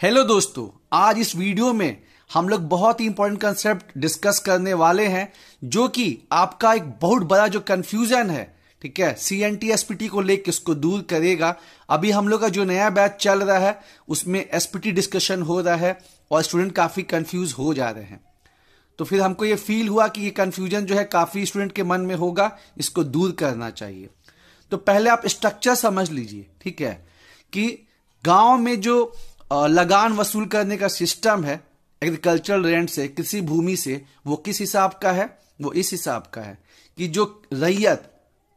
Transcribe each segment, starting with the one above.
Hello दोस्तों, आज इस वीडियो में हम लोग बहुत ही इंपॉर्टेंट कंसेप्ट डिस्कस करने वाले हैं जो कि आपका एक बहुत बड़ा जो कंफ्यूजन है, ठीक है, सीएनटी एसपीटी को लेकर उसको दूर करेगा। अभी हम लोग का जो नया बैच चल रहा है उसमें एसपीटी डिस्कशन हो रहा है और स्टूडेंट काफी कंफ्यूज हो जा रहे हैं। तो फिर हमको ये फील हुआ कि ये कंफ्यूजन जो है काफी स्टूडेंट के मन में होगा, इसको दूर करना चाहिए। तो पहले आप स्ट्रक्चर समझ लीजिए, ठीक है, कि गांव में जो लगान वसूल करने का सिस्टम है एग्रीकल्चरल रेंट से, कृषि भूमि से, वो किस हिसाब का है? वो इस हिसाब का है कि जो रैयत,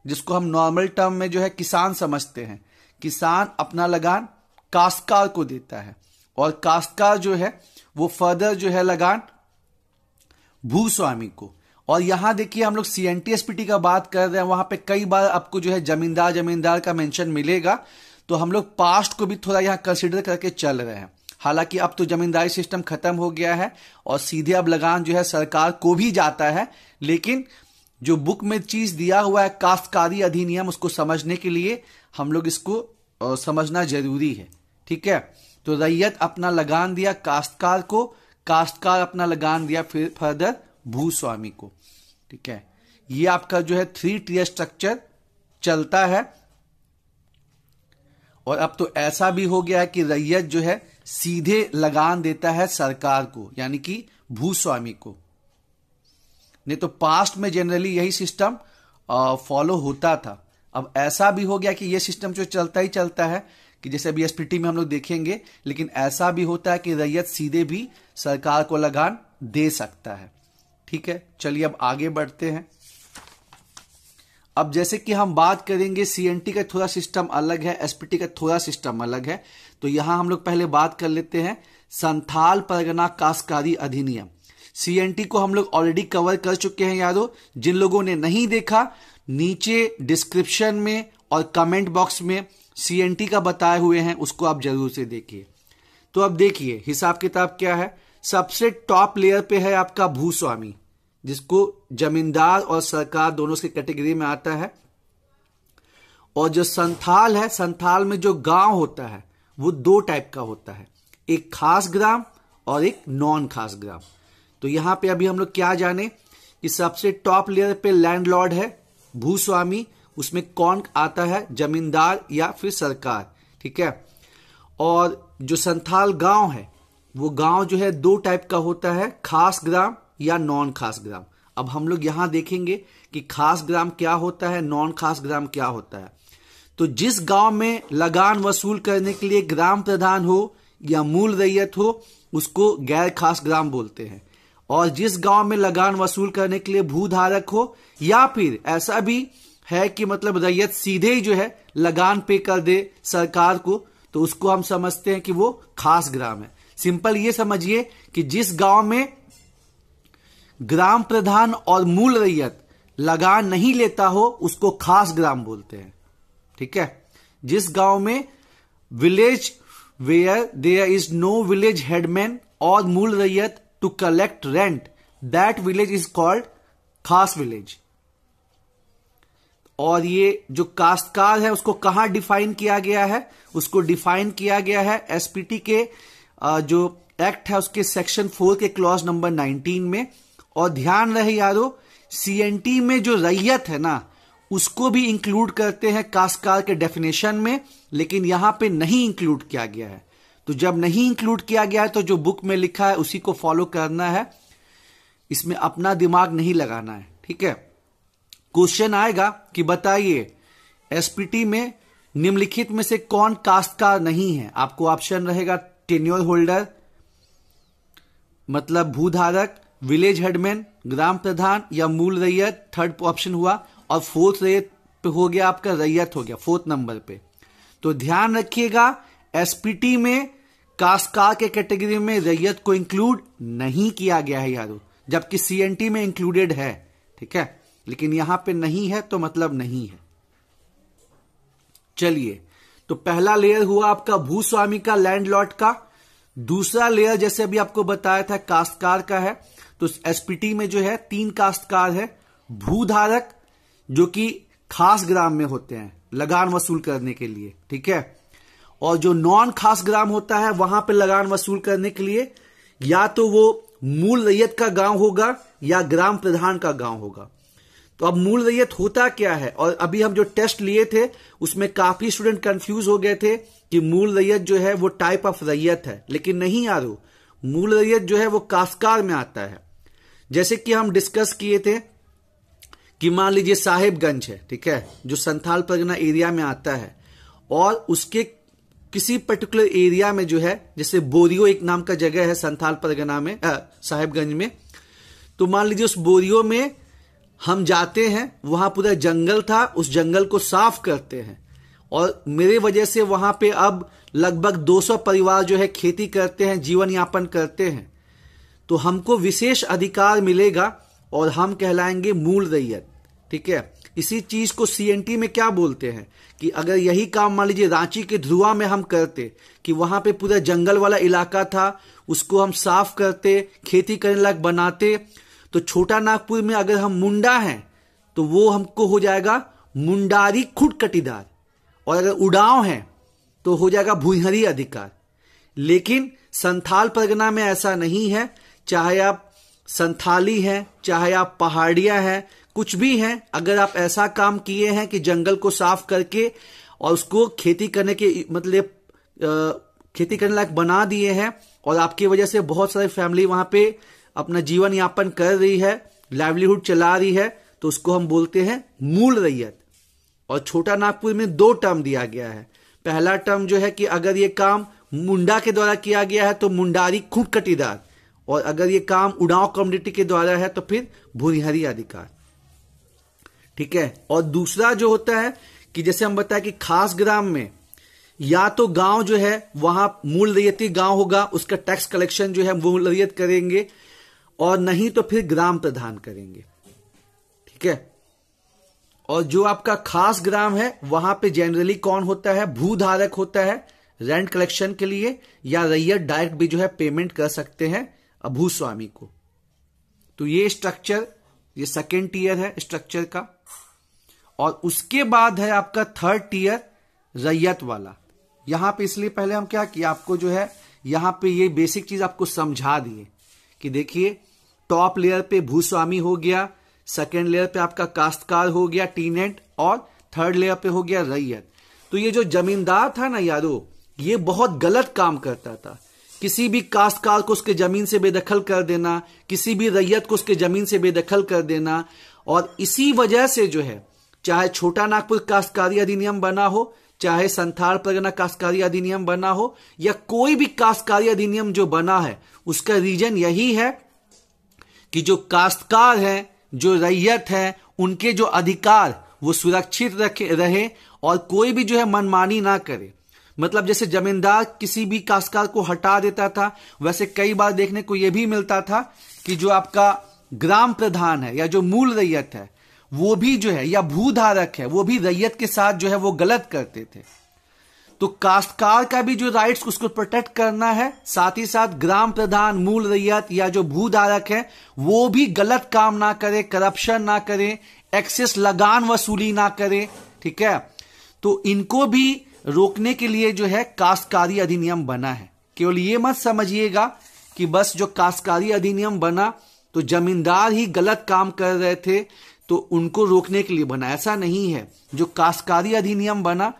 जिसको हम नॉर्मल टर्म में जो है किसान समझते हैं, किसान अपना लगान काश्तकार को देता है और काश्तकार जो है वो फर्दर जो है लगान भूस्वामी को। और यहां देखिए हम लोग सीएनटी एसपीटी का बात कर रहे हैं, वहां पे कई बार आपको जो है जमींदार का मेंशन मिलेगा। तो हम लोग पास्ट को भी थोड़ा यहां कंसीडर करके चल रहे हैं। हालांकि अब तो जमींदारी सिस्टम खत्म हो गया है और सीधे अब लगान जो है सरकार को भी जाता है, लेकिन जो बुक में चीज दिया हुआ है काश्तकारी अधिनियम, उसको समझने के लिए हम लोग इसको समझना जरूरी है, ठीक है। तो रैयत अपना लगान दिया काश्तकार को, काश्तकार अपना लगान दिया फिर फर्दर भूस्वामी को, ठीक है। ये आपका जो है 3 टियर स्ट्रक्चर चलता है। और अब तो ऐसा भी हो गया है कि रैयत जो है सीधे लगान देता है सरकार को, यानी कि भूस्वामी को। नहीं तो पास्ट में जनरली यही सिस्टम फॉलो होता था। अब ऐसा भी हो गया कि यह सिस्टम जो चलता ही चलता है कि जैसे अभी एसपीटी में हम लोग देखेंगे, लेकिन ऐसा भी होता है कि रैयत सीधे भी सरकार को लगान दे सकता है, ठीक है। चलिए अब आगे बढ़ते हैं। अब जैसे कि हम बात करेंगे सीएनटी का थोड़ा सिस्टम अलग है, एसपीटी का थोड़ा सिस्टम अलग है। तो यहां हम लोग पहले बात कर लेते हैं संथाल परगना काश्तकारी अधिनियम। सीएनटी को हम लोग ऑलरेडी कवर कर चुके हैं यारों। जिन लोगों ने नहीं देखा, नीचे डिस्क्रिप्शन में और कमेंट बॉक्स में सीएनटी का बताए हुए हैं, उसको आप जरूर से देखिए। तो अब देखिए हिसाब किताब क्या है। सबसे टॉप लेयर पे है आपका भूस्वामी, जिसको जमींदार और सरकार दोनों की कैटेगरी में आता है। और जो संथाल है, संथाल में जो गांव होता है वो 2 टाइप का होता है, एक खास ग्राम और एक नॉन खास ग्राम। तो यहां पे अभी हम लोग क्या जाने कि सबसे टॉप लेयर पे लैंडलॉर्ड है भूस्वामी, उसमें कौन आता है? जमींदार या फिर सरकार, ठीक है। और जो संथाल गांव है वो गांव जो है 2 टाइप का होता है, खास ग्राम या नॉन खास ग्राम। अब हम लोग यहां देखेंगे कि खास ग्राम क्या होता है, नॉन खास ग्राम क्या होता है। तो जिस गांव में लगान वसूल करने के लिए ग्राम प्रधान हो या मूल रैयत हो, उसको गैर खास ग्राम बोलते हैं। और जिस गांव में लगान वसूल करने के लिए भूधारक हो या फिर ऐसा भी है कि मतलब रैयत सीधे ही जो है लगान पे कर दे सरकार को, तो उसको हम समझते हैं कि वो खास ग्राम है। सिंपल ये समझिए कि जिस गांव में ग्राम प्रधान और मूल रैयत लगान नहीं लेता हो उसको खास ग्राम बोलते हैं, ठीक है। जिस गांव में village where there is no village headman और मूल रैयत to collect rent, that village is called खास विलेज। और ये जो काश्तकार है उसको कहां डिफाइन किया गया है? उसको डिफाइन किया गया है एसपीटी के जो एक्ट है उसके सेक्शन 4 के क्लॉज नंबर 19 में। और ध्यान रहे यारों, सीएनटी में जो रैयत है ना, उसको भी इंक्लूड करते हैं काश्तकार के डेफिनेशन में, लेकिन यहां पे नहीं इंक्लूड किया गया है। तो जब नहीं इंक्लूड किया गया है तो जो बुक में लिखा है उसी को फॉलो करना है, इसमें अपना दिमाग नहीं लगाना है, ठीक है। क्वेश्चन आएगा कि बताइए एसपीटी में निम्नलिखित में से कौन काश्तकार नहीं है? आपको ऑप्शन रहेगा टेन्योर होल्डर मतलब भूधारक, विलेज हेडमैन, ग्राम प्रधान या मूल रैयत, थर्ड ऑप्शन हुआ। और फोर्थ रैयत पे हो गया आपका रैयत, हो गया 4th नंबर पे। तो ध्यान रखिएगा एसपीटी में काश्तकार के कैटेगरी में रैयत को इंक्लूड नहीं किया गया है यारों, जबकि सीएनटी में इंक्लूडेड है, ठीक है, लेकिन यहां पे नहीं है तो मतलब नहीं है। चलिए, तो पहला लेयर हुआ आपका भूस्वामी का, लैंडलॉर्ड का। दूसरा लेयर जैसे अभी आपको बताया था काश्तकार का है। तो एसपीटी में जो है 3 काश्तकार है, भूधारक जो कि खास ग्राम में होते हैं लगान वसूल करने के लिए, ठीक है। और जो नॉन खास ग्राम होता है वहां पे लगान वसूल करने के लिए या तो वो मूल रैयत का गांव होगा या ग्राम प्रधान का गांव होगा। तो अब मूल रैयत होता क्या है, और अभी हम जो टेस्ट लिए थे उसमें काफी स्टूडेंट कंफ्यूज हो गए थे कि मूल रैयत जो है वो टाइप ऑफ रैयत है, लेकिन नहीं यारो, मूल रैयत जो है वो काश्तकार में आता है। जैसे कि हम डिस्कस किए थे कि मान लीजिए साहिबगंज है, ठीक है, जो संथाल परगना एरिया में आता है, और उसके किसी पर्टिकुलर एरिया में जो है, जैसे बोरियो एक नाम का जगह है संथाल परगना में, साहिबगंज में, तो मान लीजिए उस बोरियो में हम जाते हैं, वहां पूरा जंगल था, उस जंगल को साफ करते हैं, और मेरे वजह से वहां पे अब लगभग 200 परिवार जो है खेती करते हैं, जीवन यापन करते हैं, तो हमको विशेष अधिकार मिलेगा और हम कहलाएंगे मूल रैयत, ठीक है। इसी चीज को सीएनटी में क्या बोलते हैं कि अगर यही काम मान लीजिए रांची के ध्रुवा में हम करते, कि वहां पे पूरा जंगल वाला इलाका था, उसको हम साफ करते, खेती करने लायक बनाते, तो छोटा नागपुर में अगर हम मुंडा हैं तो वो हमको हो जाएगा मुंडारी खुट कटीदार, और अगर उड़ाव हैं तो हो जाएगा भूइहरी अधिकार। लेकिन संथाल परगना में ऐसा नहीं है, चाहे आप संथाली हैं, चाहे आप पहाड़िया हैं, कुछ भी हैं, अगर आप ऐसा काम किए हैं कि जंगल को साफ करके और उसको खेती करने के मतलब खेती करने लायक बना दिए हैं, और आपकी वजह से बहुत सारी फैमिली वहां पे अपना जीवन यापन कर रही है, लाइवलीहुड चला रही है, तो उसको हम बोलते हैं मूल रैयत। और छोटा नागपुर में 2 टर्म दिया गया है। पहला टर्म जो है कि अगर ये काम मुंडा के द्वारा किया गया है तो मुंडारी खूंट कटीदार, और अगर ये काम उड़ाव कम्युनिटी के द्वारा है तो फिर भूरिहरी अधिकार, ठीक है। और दूसरा जो होता है कि जैसे हम बताया कि खास ग्राम में या तो गांव जो है वहां मूल रैयती गांव होगा, उसका टैक्स कलेक्शन जो है मूल रैयत करेंगे, और नहीं तो फिर ग्राम प्रधान करेंगे, ठीक है। और जो आपका खास ग्राम है वहां पे जनरली कौन होता है, भूधारक होता है रेंट कलेक्शन के लिए, या रैयत डायरेक्ट भी जो है पेमेंट कर सकते हैं भूस्वामी को। तो ये स्ट्रक्चर, ये सेकेंड टीयर है स्ट्रक्चर का। और उसके बाद है आपका थर्ड टीयर रैयत वाला। यहां पे इसलिए पहले हम क्या किया, आपको जो है यहां पे ये बेसिक चीज आपको समझा दिए कि देखिए टॉप लेयर पे भूस्वामी हो गया, सेकेंड लेयर पे आपका काश्तकार हो गया टीनेंट, और थर्ड लेयर पे हो गया रैयत। तो ये जो जमींदार था ना यारो, ये बहुत गलत काम करता था। किसी भी काश्तकार को उसके जमीन से बेदखल कर देना, किसी भी रैयत को उसके जमीन से बेदखल कर देना, और इसी वजह से जो है चाहे छोटा नागपुर काश्तकारी अधिनियम बना हो, चाहे संथाल परगना काश्तकारी अधिनियम बना हो, या कोई भी काश्तकारी अधिनियम जो बना है, उसका रीजन यही है कि जो काश्तकार हैं, जो रैयत है, उनके जो अधिकार वो सुरक्षित रहे और कोई भी जो है मनमानी ना करे। मतलब जैसे जमींदार किसी भी काश्तकार को हटा देता था, वैसे कई बार देखने को यह भी मिलता था कि जो आपका ग्राम प्रधान है या जो मूल रैयत है वो भी जो है, या भूधारक है, वो भी रैयत के साथ जो है वो गलत करते थे। तो काश्तकार का भी जो राइट्स उसको प्रोटेक्ट करना है, साथ ही साथ ग्राम प्रधान, मूल रैयत या जो भूधारक है वो भी गलत काम ना करे, करप्शन ना करे, एक्सेस लगान वसूली ना करे, ठीक है। तो इनको भी रोकने के लिए जो है काश्तकारी अधिनियम बना है। केवल ये मत समझिएगा कि बस जो काश्तकारी अधिनियम बना तो जमींदार ही गलत काम कर रहे थे तो उनको रोकने के लिए बना, ऐसा नहीं है। जो काश्तकारी अधिनियम बना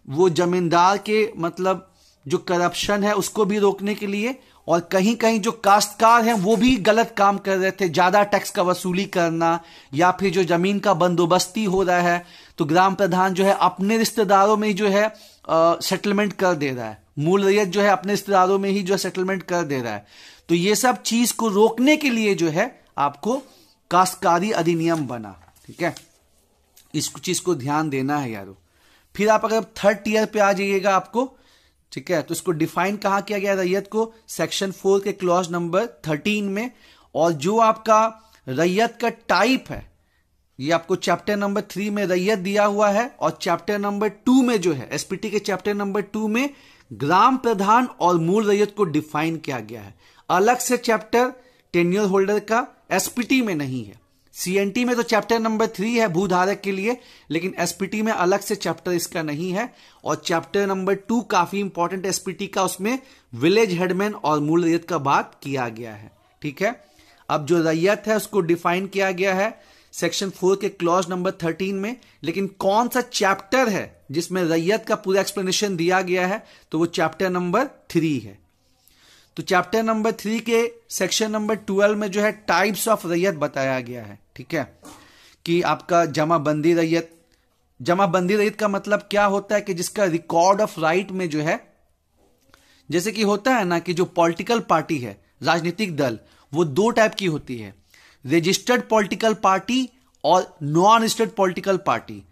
वो जमींदार के मतलब जो करप्शन है उसको भी रोकने के लिए, और कहीं कहीं जो काश्तकार हैं वो भी गलत काम कर रहे थे, ज्यादा टैक्स का वसूली करना, या फिर जो जमीन का बंदोबस्ती हो रहा है तो ग्राम प्रधान जो है अपने रिश्तेदारों में ही जो है सेटलमेंट कर दे रहा है, मूल रैयत जो है अपने रिश्तेदारों में ही जो है सेटलमेंट कर दे रहा है। तो ये सब चीज को रोकने के लिए जो है आपको काश्तकारी अधिनियम बना, ठीक है। इस चीज को ध्यान देना है यारो। फिर आप अगर थर्ड टीयर पे आ जाइएगा आपको, ठीक है, तो इसको डिफाइन कहां किया गया रैयत को, सेक्शन 4 के क्लॉज नंबर 13 में। और जो आपका रैयत का टाइप है ये आपको चैप्टर नंबर 3 में रैयत दिया हुआ है, और चैप्टर नंबर 2 में जो है एसपीटी के चैप्टर नंबर 2 में ग्राम प्रधान और मूल रैयत को डिफाइन किया गया है। अलग से चैप्टर टेन्योर होल्डर का एसपीटी में नहीं है, सीएनटी में तो चैप्टर नंबर 3 है भूधारक के लिए, लेकिन एसपीटी में अलग से चैप्टर इसका नहीं है। और चैप्टर नंबर 2 काफी इंपॉर्टेंट एसपीटी का, उसमें विलेज हेडमैन और मूल रैयत का बात किया गया है। ठीक है, अब जो रैयत है उसको डिफाइन किया गया है सेक्शन 4 के क्लॉज नंबर 13 में, लेकिन कौन सा चैप्टर है जिसमें रैयत का पूरा एक्सप्लेनेशन दिया गया है, तो वो चैप्टर नंबर 3 है। तो चैप्टर नंबर 3 के सेक्शन नंबर 12 में जो है टाइप्स ऑफ रैयत बताया गया है। ठीक है, कि आपका जमाबंदी रैयत, जमाबंदी रैयत का मतलब क्या होता है कि जिसका रिकॉर्ड ऑफ राइट में जो है, जैसे कि होता है ना कि जो पॉलिटिकल पार्टी है, राजनीतिक दल, वो 2 टाइप की होती है, रजिस्टर्ड पॉलिटिकल पार्टी और नॉन रजिस्टर्ड पॉलिटिकल पार्टी।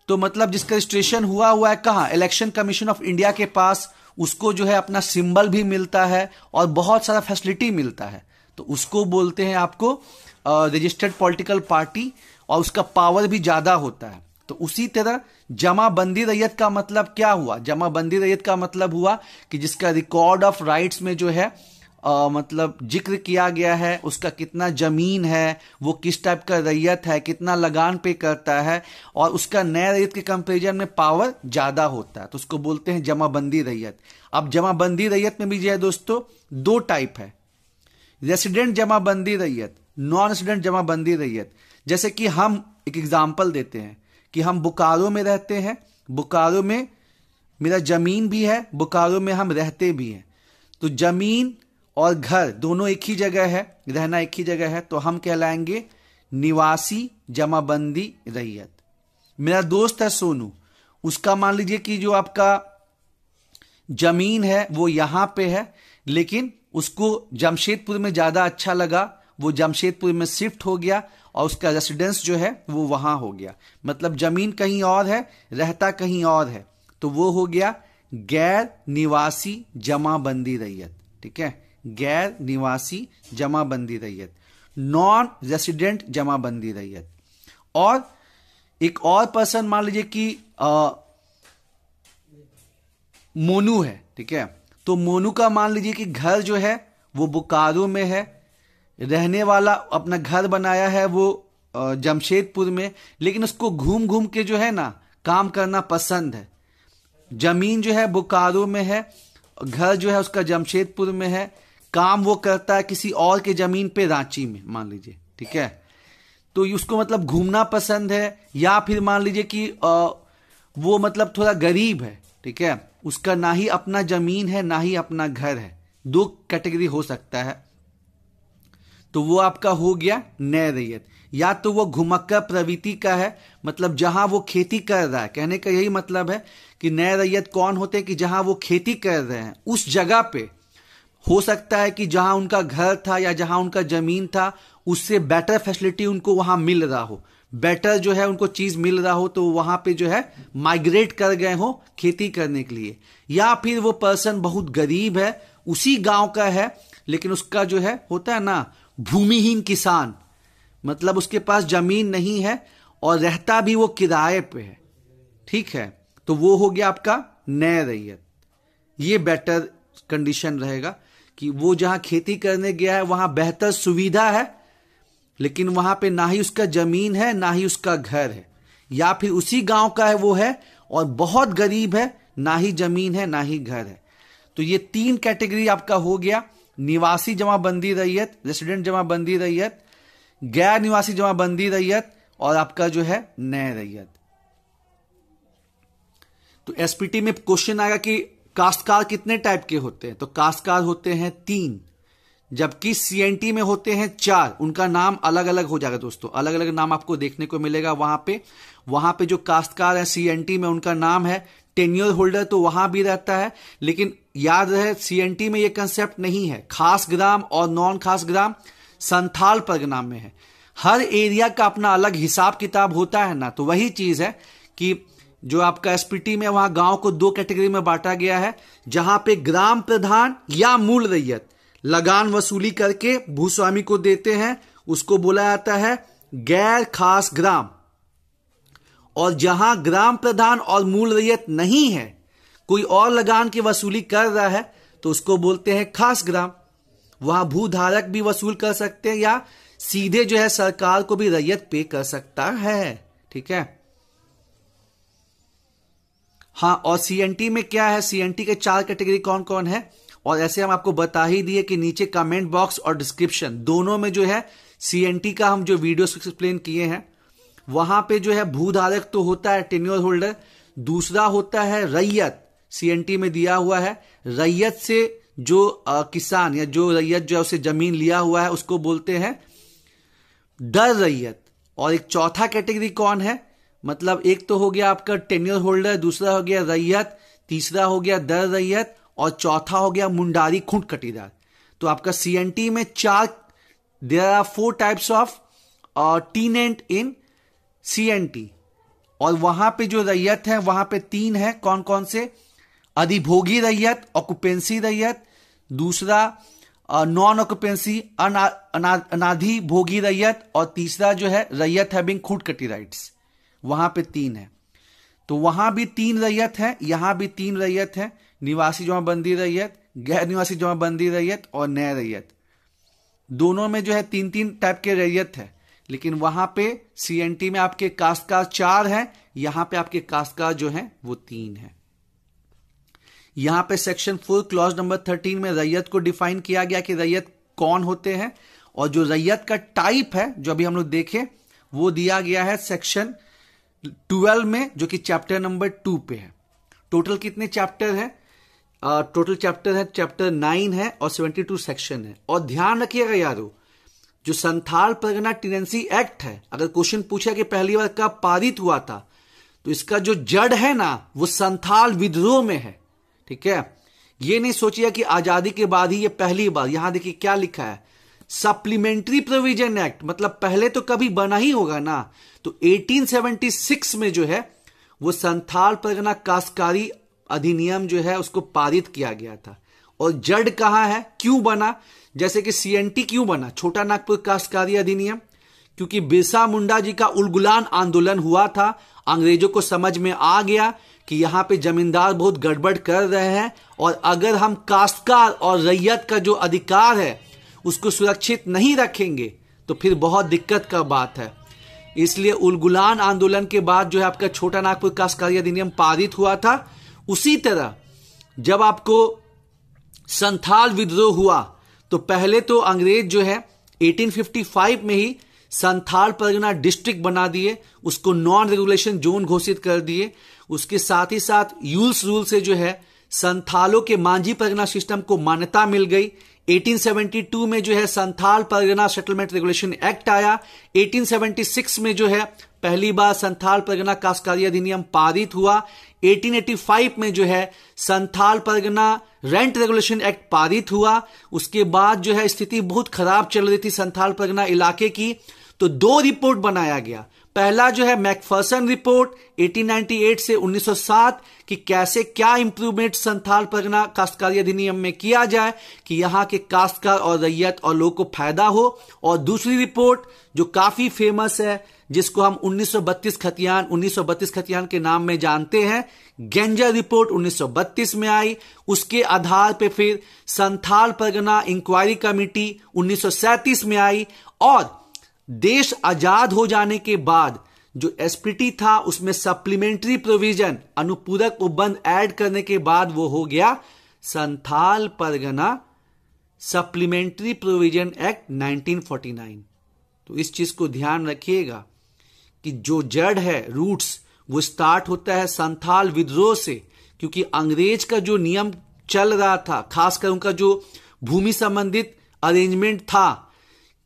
तो मतलब जिसका रजिस्ट्रेशन हुआ है कहां, इलेक्शन कमीशन ऑफ इंडिया के पास, उसको जो है अपना सिंबल भी मिलता है और बहुत सारा फैसिलिटी मिलता है, तो उसको बोलते हैं आपको रजिस्टर्ड पॉलिटिकल पार्टी, और उसका पावर भी ज्यादा होता है। तो उसी तरह जमाबंदी रैयत का मतलब क्या हुआ, जमाबंदी रैयत का मतलब हुआ कि जिसका रिकॉर्ड ऑफ राइट्स में जो है मतलब जिक्र किया गया है, उसका कितना जमीन है, वो किस टाइप का रैयत है, कितना लगान पे करता है, और उसका नए रैयत के कंपेरिजन में पावर ज्यादा होता है, तो उसको बोलते हैं जमाबंदी रैयत। अब जमाबंदी रैयत में भी जो है दोस्तों 2 टाइप है, रेसिडेंट जमाबंदी रैयत, नॉन रेसिडेंट जमाबंदी रैयत। जैसे कि हम एक एग्जाम्पल देते हैं कि हम बोकारो में रहते हैं, बोकारो में मेरा जमीन भी है, बोकारो में हम रहते भी हैं, तो जमीन और घर दोनों एक ही जगह है, रहना एक ही जगह है, तो हम कहलाएंगे निवासी जमाबंदी रैयत। मेरा दोस्त है सोनू, उसका मान लीजिए कि जो आपका जमीन है वो यहां पे है, लेकिन उसको जमशेदपुर में ज्यादा अच्छा लगा, वो जमशेदपुर में शिफ्ट हो गया और उसका रेसिडेंस जो है वो वहां हो गया, मतलब जमीन कहीं और है, रहता कहीं और है, तो वो हो गया गैर निवासी जमाबंदी रैयत। ठीक है, गैर निवासी जमाबंदी रैयत, नॉन रेसिडेंट जमाबंदी रैयत। और एक और पर्सन मान लीजिए कि मोनू है, ठीक है, तो मोनू का मान लीजिए कि घर जो है वो बोकारो में है, रहने वाला अपना घर बनाया है वो जमशेदपुर में, लेकिन उसको घूम घूम के जो है ना काम करना पसंद है। जमीन जो है बोकारो में है, घर जो है उसका जमशेदपुर में है, काम वो करता है किसी और के जमीन पे रांची में मान लीजिए। ठीक है, तो उसको मतलब घूमना पसंद है, या फिर मान लीजिए कि वो मतलब थोड़ा गरीब है। ठीक है, उसका ना ही अपना जमीन है ना ही अपना घर है, 2 कैटेगरी हो सकता है, तो वो आपका हो गया नए रैयत। या तो वो घुमक्का प्रवृत्ति का है, मतलब जहां वो खेती कर रहा है, कहने का यही मतलब है कि नए रैयत कौन होते हैं कि जहां वो खेती कर रहे हैं उस जगह पे हो सकता है कि जहां उनका घर था या जहां उनका जमीन था उससे बेटर फैसिलिटी उनको वहां मिल रहा हो, बेटर जो है उनको चीज मिल रहा हो, तो वहां पे जो है माइग्रेट कर गए हो खेती करने के लिए। या फिर वो पर्सन बहुत गरीब है, उसी गांव का है, लेकिन उसका जो है होता है ना भूमिहीन किसान, मतलब उसके पास जमीन नहीं है और रहता भी वो किराए पे है। ठीक है, तो वो हो गया आपका नए रैयत। ये बेटर कंडीशन रहेगा कि वो जहां खेती करने गया है वहां बेहतर सुविधा है, लेकिन वहां पे ना ही उसका जमीन है ना ही उसका घर है, या फिर उसी गांव का है वो है और बहुत गरीब है, ना ही जमीन है ना ही घर है। तो ये 3 कैटेगरी आपका हो गया, निवासी जमाबंदी रैयत, रेसिडेंट जमाबंदी रैयत, गैर निवासी जमाबंदी रैयत, और आपका जो है नए रैयत। तो एसपीटी में क्वेश्चन आएगा कि काश्तकार कितने टाइप के होते हैं, तो काश्तकार होते हैं 3, जबकि सीएनटी में होते हैं 4। उनका नाम अलग अलग हो जाएगा दोस्तों, अलग अलग नाम आपको देखने को मिलेगा वहां पे जो काश्तकार है सीएनटी में उनका नाम है टेन्योर होल्डर, तो वहां भी रहता है, लेकिन याद रहे सीएनटी में यह कंसेप्ट नहीं है। खास ग्राम और नॉन खास ग्राम संथाल परगना में है, हर एरिया का अपना अलग हिसाब किताब होता है ना, तो वही चीज है कि जो आपका एसपीटी में वहां गांव को 2 कैटेगरी में बांटा गया है, जहां पे ग्राम प्रधान या मूल रैयत लगान वसूली करके भूस्वामी को देते हैं, उसको बोला जाता है गैर खास ग्राम। और जहां ग्राम प्रधान और मूल रैयत नहीं है, कोई और लगान की वसूली कर रहा है, तो उसको बोलते हैं खास ग्राम। वहां भूधारक भी वसूल कर सकते हैं या सीधे जो है सरकार को भी रैयत पे कर सकता है। ठीक है। हाँ, और सीएनटी में क्या है, सीएनटी के 4 कैटेगरी कौन कौन है, और ऐसे हम आपको बता ही दिए कि नीचे कमेंट बॉक्स और डिस्क्रिप्शन दोनों में जो है सीएनटी का हम जो वीडियोस एक्सप्लेन किए हैं, वहां पे जो है भूधारक तो होता है टेन्योर होल्डर, दूसरा होता है रैयत, सीएनटी में दिया हुआ है। रैयत से जो किसान या जो रैयत जो है उसे जमीन लिया हुआ है उसको बोलते हैं दर रैयत। और एक चौथा कैटेगरी कौन है, मतलब एक तो हो गया आपका टेन्योर होल्डर, दूसरा हो गया रैयत, तीसरा हो गया दर रैयत, और चौथा हो गया मुंडारी खूंट कटीदार। तो आपका सीएनटी में there are 4 types of tenant in CNT, और वहां पे जो रैयत है वहां पे 3 है, कौन कौन से, अधिभोगी रैयत, ऑक्युपेंसी रैयत, दूसरा नॉन ऑक्युपेंसी अनाधिभोगी रैयत, और तीसरा जो है रैयत हैविंग खूंट कटी राइट्स। वहां पे 3 है। तो वहां भी 3 रैयत है, यहां भी 3 रैयत है, निवासी जमाबंदी रैयत, गैर निवासी जमाबंदी रैयत और नए रैयत। दोनों में जो है 3-3 टाइप के रैयत है, लेकिन वहां पे सीएनटी में आपके काश्तकार 4 है, यहां पे आपके काश्तकार जो है वो 3 है। यहां पे सेक्शन 4 क्लॉज नंबर 13 में रैयत को डिफाइन किया गया कि रैयत कौन होते हैं, और जो रैयत का टाइप है जो अभी हम लोग देखे वो दिया गया है सेक्शन 12 में, जो कि चैप्टर नंबर 2 पे है। टोटल कितने चैप्टर है, टोटल चैप्टर है चैप्टर 9 है और 72 सेक्शन है। और ध्यान रखिएगा यारो, जो संथाल परगना टेनेंसी एक्ट है, अगर क्वेश्चन पूछा कि पहली बार कब पारित हुआ था, तो इसका जो जड़ है ना वो संथाल विद्रोह में है। ठीक है, ये नहीं सोचिए कि आजादी के बाद ही ये पहली बार। यहां देखिए क्या लिखा है, सप्लीमेंट्री प्रोविजन एक्ट, मतलब पहले तो कभी बना ही होगा ना। तो 1876 में जो है वो संथाल परगना काश्तकारी अधिनियम जो है उसको पारित किया गया था। और जड़ कहां है, क्यों बना, जैसे कि सीएनटी क्यों बना, छोटा नागपुर काश्तकारी अधिनियम, क्योंकि बिरसा मुंडा जी का उलगुलान आंदोलन हुआ था। अंग्रेजों को समझ में आ गया कि यहां पे जमींदार बहुत गड़बड़ कर रहे हैं, और अगर हम काश्तकार और रैयत का जो अधिकार है उसको सुरक्षित नहीं रखेंगे तो फिर बहुत दिक्कत का बात है। इसलिए उलगुलान आंदोलन के बाद जो है आपका छोटा नागपुर काश्तकारी अधिनियम पारित हुआ था। उसी तरह जब आपको संथाल विद्रोह हुआ तो पहले तो अंग्रेज जो है 1855 में ही संथाल परगना डिस्ट्रिक्ट बना दिए, उसको नॉन रेगुलेशन जोन घोषित कर दिए। उसके साथ ही साथ यूल्स रूल से जो है संथालों के मांझी परगना सिस्टम को मान्यता मिल गई। 1872 में जो है Santhal Pargana settlement regulation act आया। 1876 में जो है पहली बार संथाल परगना काश्तकारी अधिनियम पारित हुआ। 1885 में जो है Santhal Pargana rent regulation act पारित हुआ। उसके बाद जो है स्थिति बहुत खराब चल रही थी संथाल परगना इलाके की, तो 2 रिपोर्ट बनाया गया। पहला जो है मैकफर्सन रिपोर्ट 1898 से 1907 कि कैसे क्या इंप्रूवमेंट संथाल परगना काश्तकारी अधिनियम में किया जाए कि यहां के काश्तकार और रैयत और लोगों को फायदा हो। और दूसरी रिपोर्ट जो काफी फेमस है, जिसको हम 1932 खतियान के नाम में जानते हैं, गेंजर रिपोर्ट 1932 में आई। उसके आधार पे फिर संथाल परगना इंक्वायरी कमेटी 1937 में आई। और देश आजाद हो जाने के बाद जो एसपीटी था उसमें सप्लीमेंट्री प्रोविजन अनुपूरक उपबंध ऐड करने के बाद वो हो गया Santhal Pargana supplementary provision act 1949। तो इस चीज को ध्यान रखिएगा कि जो जड़ है, रूट्स, वो स्टार्ट होता है संथाल विद्रोह से, क्योंकि अंग्रेज का जो नियम चल रहा था, खासकर उनका जो भूमि संबंधित अरेंजमेंट था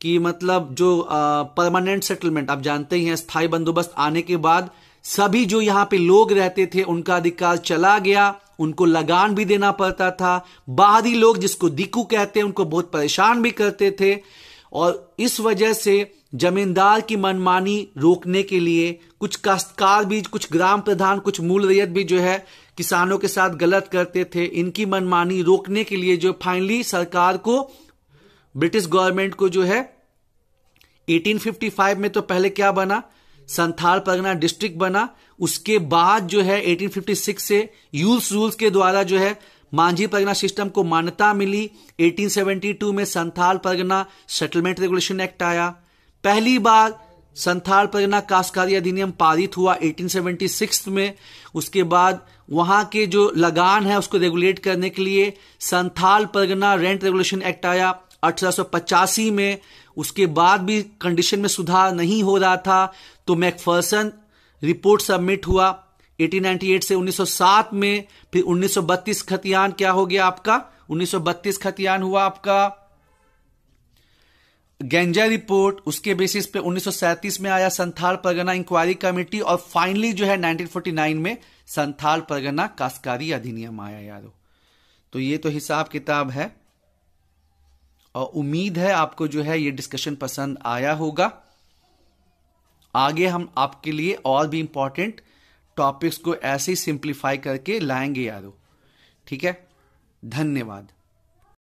कि मतलब जो परमानेंट सेटलमेंट, आप जानते ही हैं, स्थायी बंदोबस्त आने के बाद सभी जो यहां पे लोग रहते थे उनका अधिकार चला गया, उनको लगान भी देना पड़ता था। बाहरी लोग, जिसको दिक्कू कहते हैं, उनको बहुत परेशान भी करते थे। और इस वजह से जमींदार की मनमानी रोकने के लिए कुछ काश्तकार भी, कुछ ग्राम प्रधान, कुछ मूल रैयत भी जो है किसानों के साथ गलत करते थे। इनकी मनमानी रोकने के लिए जो फाइनली सरकार को, ब्रिटिश गवर्नमेंट को जो है 1855 में तो पहले क्या बना, संथाल परगना डिस्ट्रिक्ट बना। उसके बाद जो है 1856 से यूल्स रूल्स के द्वारा जो है मांझी परगना सिस्टम को मान्यता मिली। 1872 में Santhal Pargana settlement regulation act आया। पहली बार संथाल परगना काश्तकारी अधिनियम पारित हुआ 1876 में। उसके बाद वहां के जो लगान है उसको रेगुलेट करने के लिए Santhal Pargana rent regulation act आया 1885 में। उसके बाद भी कंडीशन में सुधार नहीं हो रहा था तो मैकफर्सन रिपोर्ट सबमिट हुआ 1898 से 1907 में। फिर 1932 खतियान क्या हो गया आपका, 1932 खतियान हुआ आपका गेंजा रिपोर्ट। उसके बेसिस पे 1937 में आया संथाल परगना इंक्वायरी कमेटी और फाइनली जो है 1949 में संथाल परगना काश्तकारी अधिनियम आया यारो। तो ये तो हिसाब किताब है और उम्मीद है आपको जो है ये डिस्कशन पसंद आया होगा। आगे हम आपके लिए और भी इंपॉर्टेंट टॉपिक्स को ऐसे ही सिंप्लीफाई करके लाएंगे यारो। ठीक है, धन्यवाद।